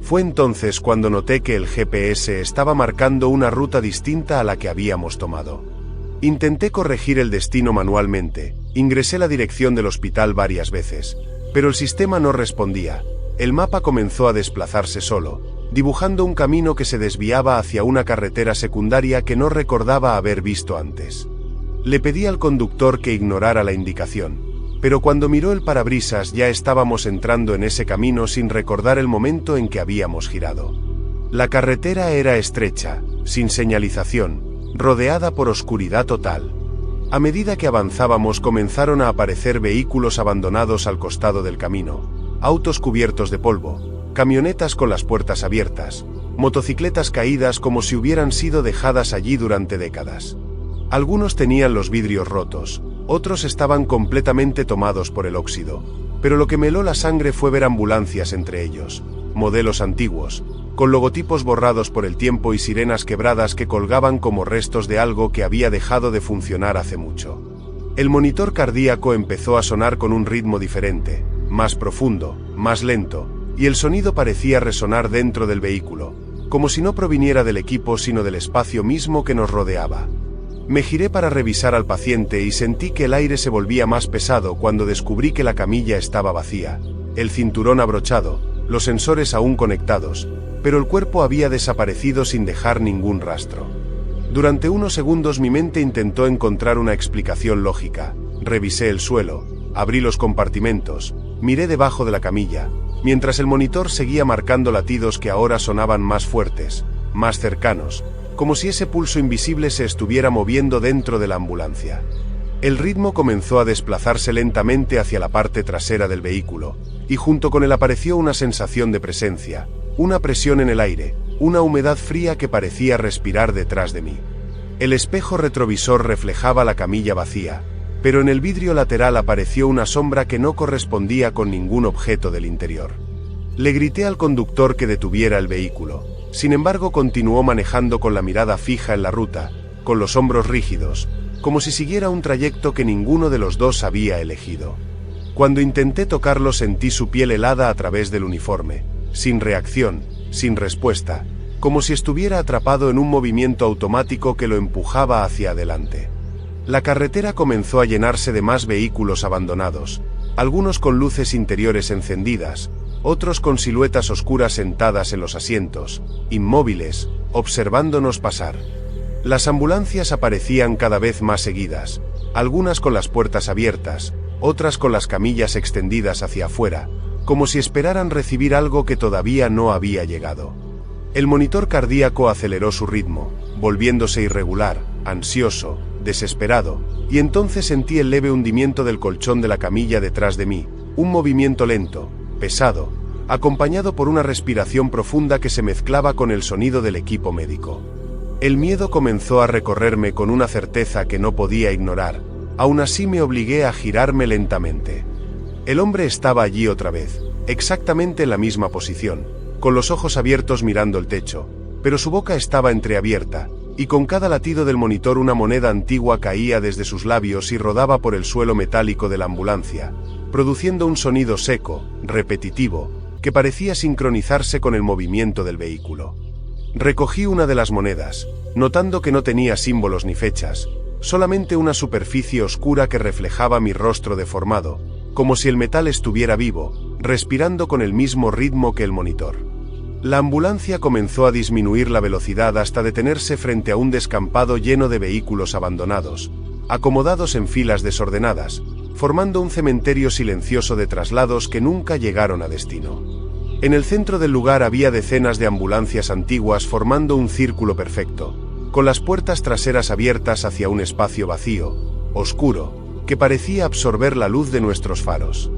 Fue entonces cuando noté que el GPS estaba marcando una ruta distinta a la que habíamos tomado. Intenté corregir el destino manualmente, ingresé la dirección del hospital varias veces, pero el sistema no respondía. El mapa comenzó a desplazarse solo, dibujando un camino que se desviaba hacia una carretera secundaria que no recordaba haber visto antes. Le pedí al conductor que ignorara la indicación, pero cuando miró el parabrisas ya estábamos entrando en ese camino sin recordar el momento en que habíamos girado. La carretera era estrecha, sin señalización, rodeada por oscuridad total. A medida que avanzábamos comenzaron a aparecer vehículos abandonados al costado del camino, autos cubiertos de polvo, camionetas con las puertas abiertas, motocicletas caídas como si hubieran sido dejadas allí durante décadas. Algunos tenían los vidrios rotos, otros estaban completamente tomados por el óxido, pero lo que me heló la sangre fue ver ambulancias entre ellos, modelos antiguos, con logotipos borrados por el tiempo y sirenas quebradas que colgaban como restos de algo que había dejado de funcionar hace mucho. El monitor cardíaco empezó a sonar con un ritmo diferente, más profundo, más lento, y el sonido parecía resonar dentro del vehículo, como si no proviniera del equipo sino del espacio mismo que nos rodeaba. Me giré para revisar al paciente y sentí que el aire se volvía más pesado cuando descubrí que la camilla estaba vacía, el cinturón abrochado, los sensores aún conectados, pero el cuerpo había desaparecido sin dejar ningún rastro. Durante unos segundos mi mente intentó encontrar una explicación lógica, revisé el suelo, abrí los compartimentos, miré debajo de la camilla, mientras el monitor seguía marcando latidos que ahora sonaban más fuertes, más cercanos, como si ese pulso invisible se estuviera moviendo dentro de la ambulancia. El ritmo comenzó a desplazarse lentamente hacia la parte trasera del vehículo, y junto con él apareció una sensación de presencia, una presión en el aire, una humedad fría que parecía respirar detrás de mí. El espejo retrovisor reflejaba la camilla vacía, pero en el vidrio lateral apareció una sombra que no correspondía con ningún objeto del interior. Le grité al conductor que detuviera el vehículo. Sin embargo, continuó manejando con la mirada fija en la ruta, con los hombros rígidos, como si siguiera un trayecto que ninguno de los dos había elegido. Cuando intenté tocarlo sentí su piel helada a través del uniforme, sin reacción, sin respuesta, como si estuviera atrapado en un movimiento automático que lo empujaba hacia adelante. La carretera comenzó a llenarse de más vehículos abandonados, algunos con luces interiores encendidas, otros con siluetas oscuras sentadas en los asientos, inmóviles, observándonos pasar. Las ambulancias aparecían cada vez más seguidas, algunas con las puertas abiertas, otras con las camillas extendidas hacia afuera, como si esperaran recibir algo que todavía no había llegado. El monitor cardíaco aceleró su ritmo, volviéndose irregular, ansioso, desesperado, y entonces sentí el leve hundimiento del colchón de la camilla detrás de mí, un movimiento lento, pesado, acompañado por una respiración profunda que se mezclaba con el sonido del equipo médico. El miedo comenzó a recorrerme con una certeza que no podía ignorar, aún así me obligué a girarme lentamente. El hombre estaba allí otra vez, exactamente en la misma posición, con los ojos abiertos mirando el techo, pero su boca estaba entreabierta, y con cada latido del monitor una moneda antigua caía desde sus labios y rodaba por el suelo metálico de la ambulancia, produciendo un sonido seco, repetitivo, que parecía sincronizarse con el movimiento del vehículo. Recogí una de las monedas, notando que no tenía símbolos ni fechas, solamente una superficie oscura que reflejaba mi rostro deformado, como si el metal estuviera vivo, respirando con el mismo ritmo que el monitor. La ambulancia comenzó a disminuir la velocidad hasta detenerse frente a un descampado lleno de vehículos abandonados, acomodados en filas desordenadas, formando un cementerio silencioso de traslados que nunca llegaron a destino. En el centro del lugar había decenas de ambulancias antiguas formando un círculo perfecto, con las puertas traseras abiertas hacia un espacio vacío, oscuro, que parecía absorber la luz de nuestros faros.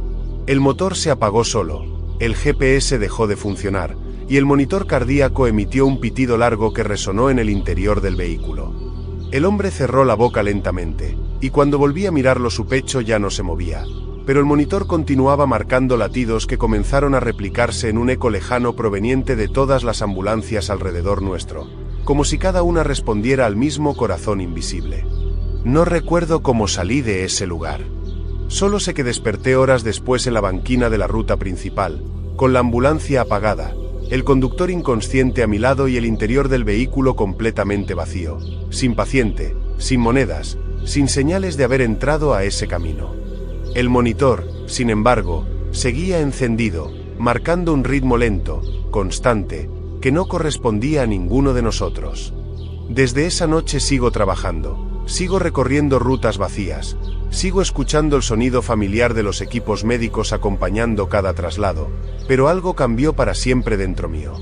El motor se apagó solo, el GPS dejó de funcionar, y el monitor cardíaco emitió un pitido largo que resonó en el interior del vehículo. El hombre cerró la boca lentamente, y cuando volví a mirarlo su pecho ya no se movía, pero el monitor continuaba marcando latidos que comenzaron a replicarse en un eco lejano proveniente de todas las ambulancias alrededor nuestro, como si cada una respondiera al mismo corazón invisible. No recuerdo cómo salí de ese lugar. Solo sé que desperté horas después en la banquina de la ruta principal, con la ambulancia apagada, el conductor inconsciente a mi lado y el interior del vehículo completamente vacío, sin paciente, sin monedas, sin señales de haber entrado a ese camino. El monitor, sin embargo, seguía encendido, marcando un ritmo lento, constante, que no correspondía a ninguno de nosotros. Desde esa noche sigo trabajando, sigo recorriendo rutas vacías, sigo escuchando el sonido familiar de los equipos médicos acompañando cada traslado, pero algo cambió para siempre dentro mío.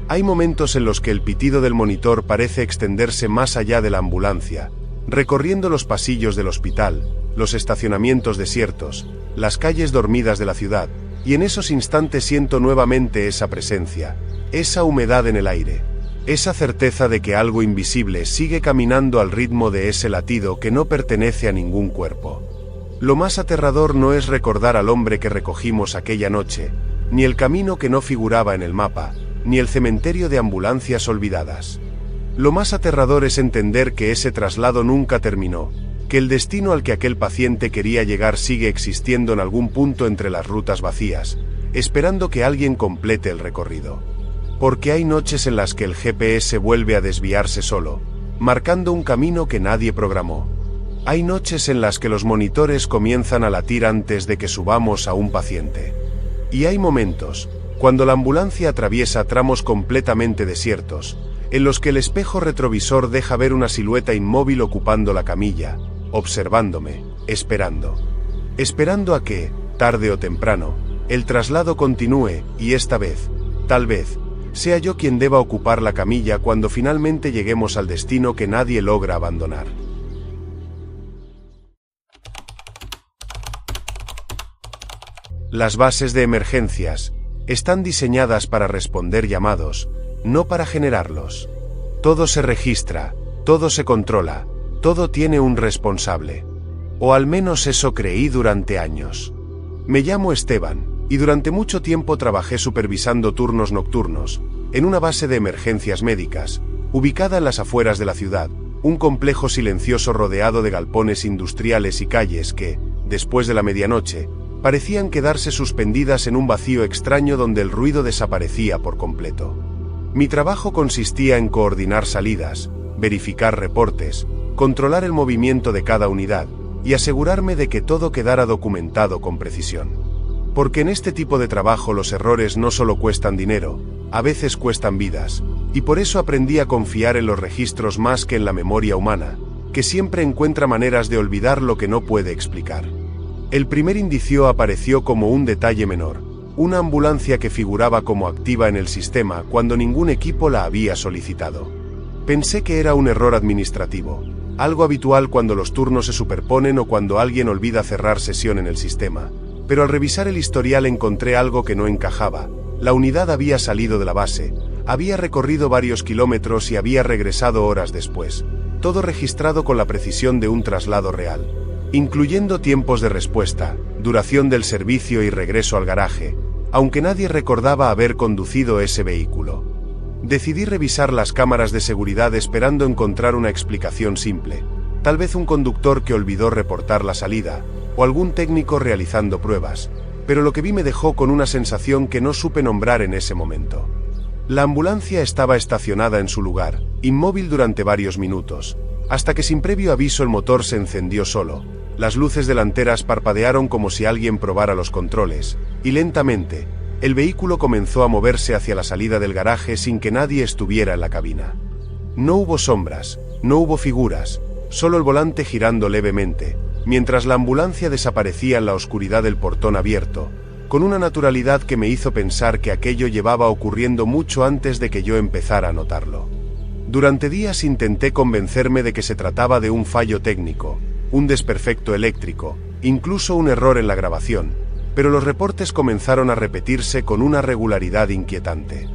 Hay momentos en los que el pitido del monitor parece extenderse más allá de la ambulancia, recorriendo los pasillos del hospital, los estacionamientos desiertos, las calles dormidas de la ciudad, y en esos instantes siento nuevamente esa presencia, esa humedad en el aire, esa certeza de que algo invisible sigue caminando al ritmo de ese latido que no pertenece a ningún cuerpo. Lo más aterrador no es recordar al hombre que recogimos aquella noche, ni el camino que no figuraba en el mapa, ni el cementerio de ambulancias olvidadas. Lo más aterrador es entender que ese traslado nunca terminó, que el destino al que aquel paciente quería llegar sigue existiendo en algún punto entre las rutas vacías, esperando que alguien complete el recorrido. Porque hay noches en las que el GPS vuelve a desviarse solo, marcando un camino que nadie programó. Hay noches en las que los monitores comienzan a latir antes de que subamos a un paciente. Y hay momentos, cuando la ambulancia atraviesa tramos completamente desiertos, en los que el espejo retrovisor deja ver una silueta inmóvil ocupando la camilla, observándome, esperando. Esperando a que, tarde o temprano, el traslado continúe, y esta vez, tal vez, sea yo quien deba ocupar la camilla cuando finalmente lleguemos al destino que nadie logra abandonar. Las bases de emergencias están diseñadas para responder llamados, no para generarlos. Todo se registra, todo se controla, todo tiene un responsable. O al menos eso creí durante años. Me llamo Esteban, y durante mucho tiempo trabajé supervisando turnos nocturnos, en una base de emergencias médicas, ubicada en las afueras de la ciudad, un complejo silencioso rodeado de galpones industriales y calles que, después de la medianoche, parecían quedarse suspendidas en un vacío extraño donde el ruido desaparecía por completo. Mi trabajo consistía en coordinar salidas, verificar reportes, controlar el movimiento de cada unidad, y asegurarme de que todo quedara documentado con precisión. Porque en este tipo de trabajo los errores no solo cuestan dinero, a veces cuestan vidas, y por eso aprendí a confiar en los registros más que en la memoria humana, que siempre encuentra maneras de olvidar lo que no puede explicar. El primer indicio apareció como un detalle menor, una ambulancia que figuraba como activa en el sistema cuando ningún equipo la había solicitado. Pensé que era un error administrativo, algo habitual cuando los turnos se superponen o cuando alguien olvida cerrar sesión en el sistema, pero al revisar el historial encontré algo que no encajaba. La unidad había salido de la base, había recorrido varios kilómetros y había regresado horas después, todo registrado con la precisión de un traslado real, incluyendo tiempos de respuesta, duración del servicio y regreso al garaje, aunque nadie recordaba haber conducido ese vehículo. Decidí revisar las cámaras de seguridad esperando encontrar una explicación simple, tal vez un conductor que olvidó reportar la salida, o algún técnico realizando pruebas, pero lo que vi me dejó con una sensación que no supe nombrar en ese momento. La ambulancia estaba estacionada en su lugar, inmóvil durante varios minutos, hasta que sin previo aviso el motor se encendió solo, las luces delanteras parpadearon como si alguien probara los controles, y lentamente, el vehículo comenzó a moverse hacia la salida del garaje sin que nadie estuviera en la cabina. No hubo sombras, no hubo figuras, solo el volante girando levemente, mientras la ambulancia desaparecía en la oscuridad del portón abierto, con una naturalidad que me hizo pensar que aquello llevaba ocurriendo mucho antes de que yo empezara a notarlo. Durante días intenté convencerme de que se trataba de un fallo técnico, un desperfecto eléctrico, incluso un error en la grabación, pero los reportes comenzaron a repetirse con una regularidad inquietante.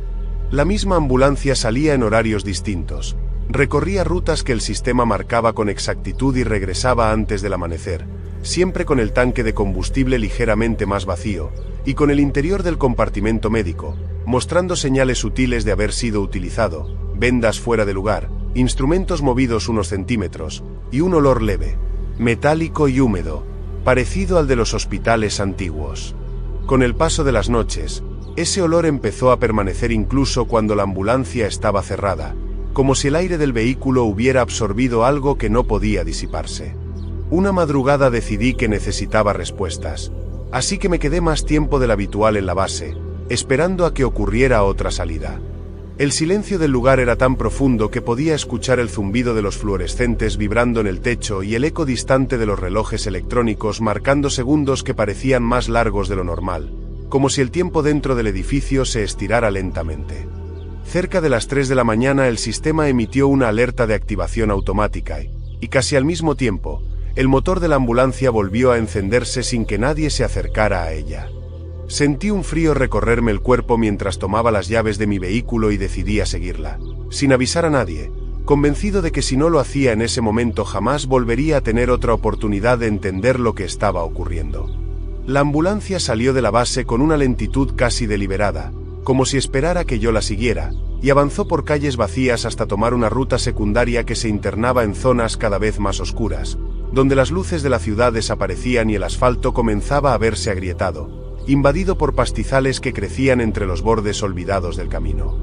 La misma ambulancia salía en horarios distintos, recorría rutas que el sistema marcaba con exactitud y regresaba antes del amanecer, siempre con el tanque de combustible ligeramente más vacío, y con el interior del compartimento médico, mostrando señales sutiles de haber sido utilizado, vendas fuera de lugar, instrumentos movidos unos centímetros, y un olor leve, metálico y húmedo, parecido al de los hospitales antiguos. Con el paso de las noches, ese olor empezó a permanecer incluso cuando la ambulancia estaba cerrada, como si el aire del vehículo hubiera absorbido algo que no podía disiparse. Una madrugada decidí que necesitaba respuestas, así que me quedé más tiempo del habitual en la base, esperando a que ocurriera otra salida. El silencio del lugar era tan profundo que podía escuchar el zumbido de los fluorescentes vibrando en el techo y el eco distante de los relojes electrónicos marcando segundos que parecían más largos de lo normal, como si el tiempo dentro del edificio se estirara lentamente. Cerca de las 3 de la mañana el sistema emitió una alerta de activación automática y casi al mismo tiempo, el motor de la ambulancia volvió a encenderse sin que nadie se acercara a ella. Sentí un frío recorrerme el cuerpo mientras tomaba las llaves de mi vehículo y decidí a seguirla, sin avisar a nadie, convencido de que si no lo hacía en ese momento jamás volvería a tener otra oportunidad de entender lo que estaba ocurriendo. La ambulancia salió de la base con una lentitud casi deliberada, como si esperara que yo la siguiera, y avanzó por calles vacías hasta tomar una ruta secundaria que se internaba en zonas cada vez más oscuras, donde las luces de la ciudad desaparecían y el asfalto comenzaba a verse agrietado, invadido por pastizales que crecían entre los bordes olvidados del camino.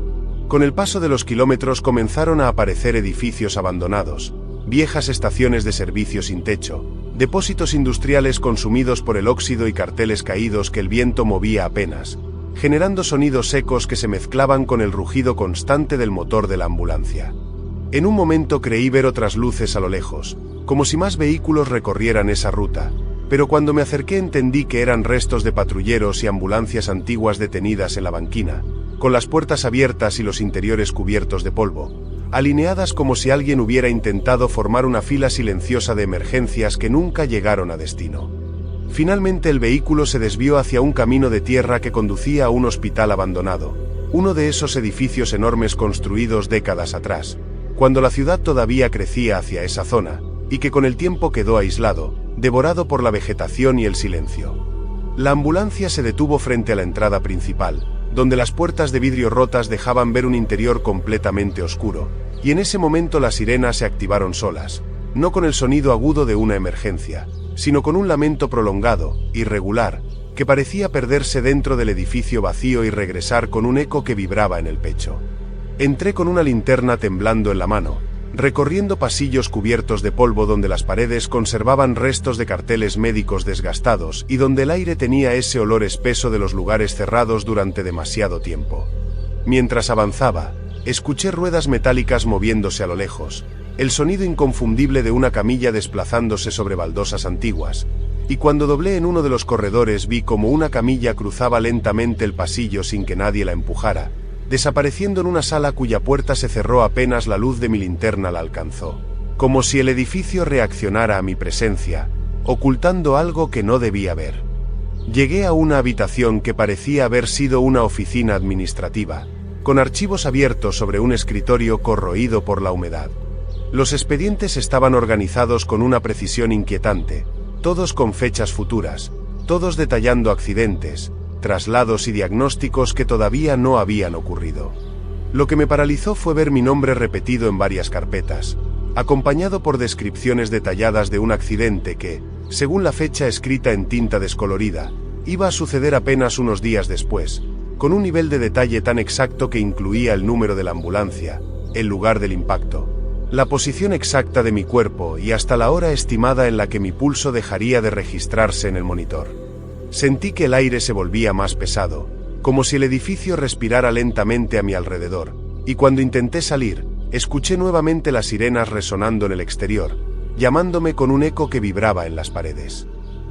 Con el paso de los kilómetros comenzaron a aparecer edificios abandonados, viejas estaciones de servicio sin techo, depósitos industriales consumidos por el óxido y carteles caídos que el viento movía apenas, generando sonidos secos que se mezclaban con el rugido constante del motor de la ambulancia. En un momento creí ver otras luces a lo lejos, como si más vehículos recorrieran esa ruta, pero cuando me acerqué entendí que eran restos de patrulleros y ambulancias antiguas detenidas en la banquina, con las puertas abiertas y los interiores cubiertos de polvo, alineadas como si alguien hubiera intentado formar una fila silenciosa de emergencias que nunca llegaron a destino. Finalmente el vehículo se desvió hacia un camino de tierra que conducía a un hospital abandonado, uno de esos edificios enormes construidos décadas atrás, cuando la ciudad todavía crecía hacia esa zona, y que con el tiempo quedó aislado, devorado por la vegetación y el silencio. La ambulancia se detuvo frente a la entrada principal, donde las puertas de vidrio rotas dejaban ver un interior completamente oscuro, y en ese momento las sirenas se activaron solas, no con el sonido agudo de una emergencia, sino con un lamento prolongado, irregular, que parecía perderse dentro del edificio vacío y regresar con un eco que vibraba en el pecho. Entré con una linterna temblando en la mano, recorriendo pasillos cubiertos de polvo donde las paredes conservaban restos de carteles médicos desgastados y donde el aire tenía ese olor espeso de los lugares cerrados durante demasiado tiempo. Mientras avanzaba, escuché ruedas metálicas moviéndose a lo lejos, el sonido inconfundible de una camilla desplazándose sobre baldosas antiguas, y cuando doblé en uno de los corredores vi como una camilla cruzaba lentamente el pasillo sin que nadie la empujara, desapareciendo en una sala cuya puerta se cerró apenas la luz de mi linterna la alcanzó, como si el edificio reaccionara a mi presencia, ocultando algo que no debía ver. Llegué a una habitación que parecía haber sido una oficina administrativa, con archivos abiertos sobre un escritorio corroído por la humedad. Los expedientes estaban organizados con una precisión inquietante, todos con fechas futuras, todos detallando accidentes, traslados y diagnósticos que todavía no habían ocurrido. Lo que me paralizó fue ver mi nombre repetido en varias carpetas, acompañado por descripciones detalladas de un accidente que, según la fecha escrita en tinta descolorida, iba a suceder apenas unos días después, con un nivel de detalle tan exacto que incluía el número de la ambulancia, el lugar del impacto, la posición exacta de mi cuerpo y hasta la hora estimada en la que mi pulso dejaría de registrarse en el monitor. Sentí que el aire se volvía más pesado, como si el edificio respirara lentamente a mi alrededor, y cuando intenté salir, escuché nuevamente las sirenas resonando en el exterior, llamándome con un eco que vibraba en las paredes.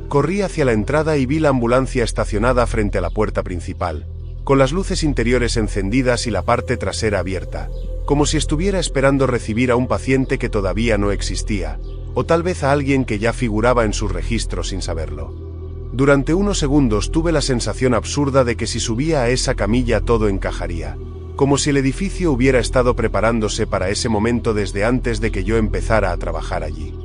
Corrí hacia la entrada y vi la ambulancia estacionada frente a la puerta principal, con las luces interiores encendidas y la parte trasera abierta, como si estuviera esperando recibir a un paciente que todavía no existía, o tal vez a alguien que ya figuraba en sus registros sin saberlo. Durante unos segundos tuve la sensación absurda de que si subía a esa camilla todo encajaría, como si el edificio hubiera estado preparándose para ese momento desde antes de que yo empezara a trabajar allí.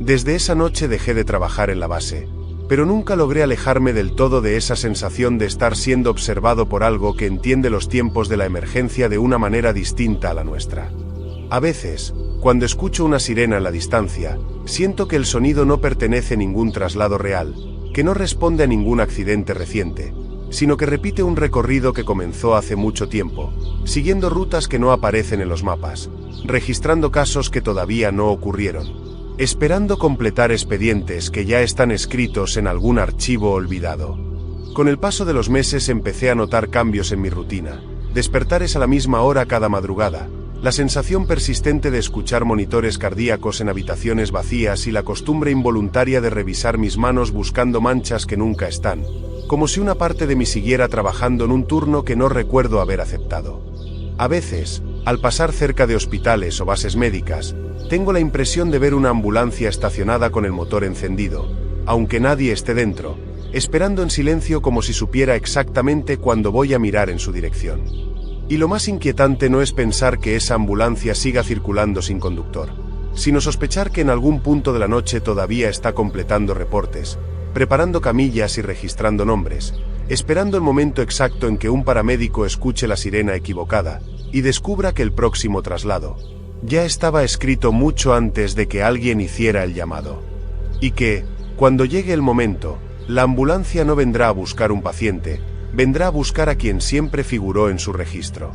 Desde esa noche dejé de trabajar en la base, pero nunca logré alejarme del todo de esa sensación de estar siendo observado por algo que entiende los tiempos de la emergencia de una manera distinta a la nuestra. A veces, cuando escucho una sirena en la distancia, siento que el sonido no pertenece a ningún traslado real, que no responde a ningún accidente reciente, sino que repite un recorrido que comenzó hace mucho tiempo, siguiendo rutas que no aparecen en los mapas, registrando casos que todavía no ocurrieron, esperando completar expedientes que ya están escritos en algún archivo olvidado. Con el paso de los meses empecé a notar cambios en mi rutina, despertares a la misma hora cada madrugada, la sensación persistente de escuchar monitores cardíacos en habitaciones vacías y la costumbre involuntaria de revisar mis manos buscando manchas que nunca están, como si una parte de mí siguiera trabajando en un turno que no recuerdo haber aceptado. A veces, al pasar cerca de hospitales o bases médicas, tengo la impresión de ver una ambulancia estacionada con el motor encendido, aunque nadie esté dentro, esperando en silencio como si supiera exactamente cuándo voy a mirar en su dirección. Y lo más inquietante no es pensar que esa ambulancia siga circulando sin conductor, sino sospechar que en algún punto de la noche todavía está completando reportes, preparando camillas y registrando nombres, esperando el momento exacto en que un paramédico escuche la sirena equivocada y descubra que el próximo traslado ya estaba escrito mucho antes de que alguien hiciera el llamado. Y que, cuando llegue el momento, la ambulancia no vendrá a buscar un paciente, vendrá a buscar a quien siempre figuró en su registro.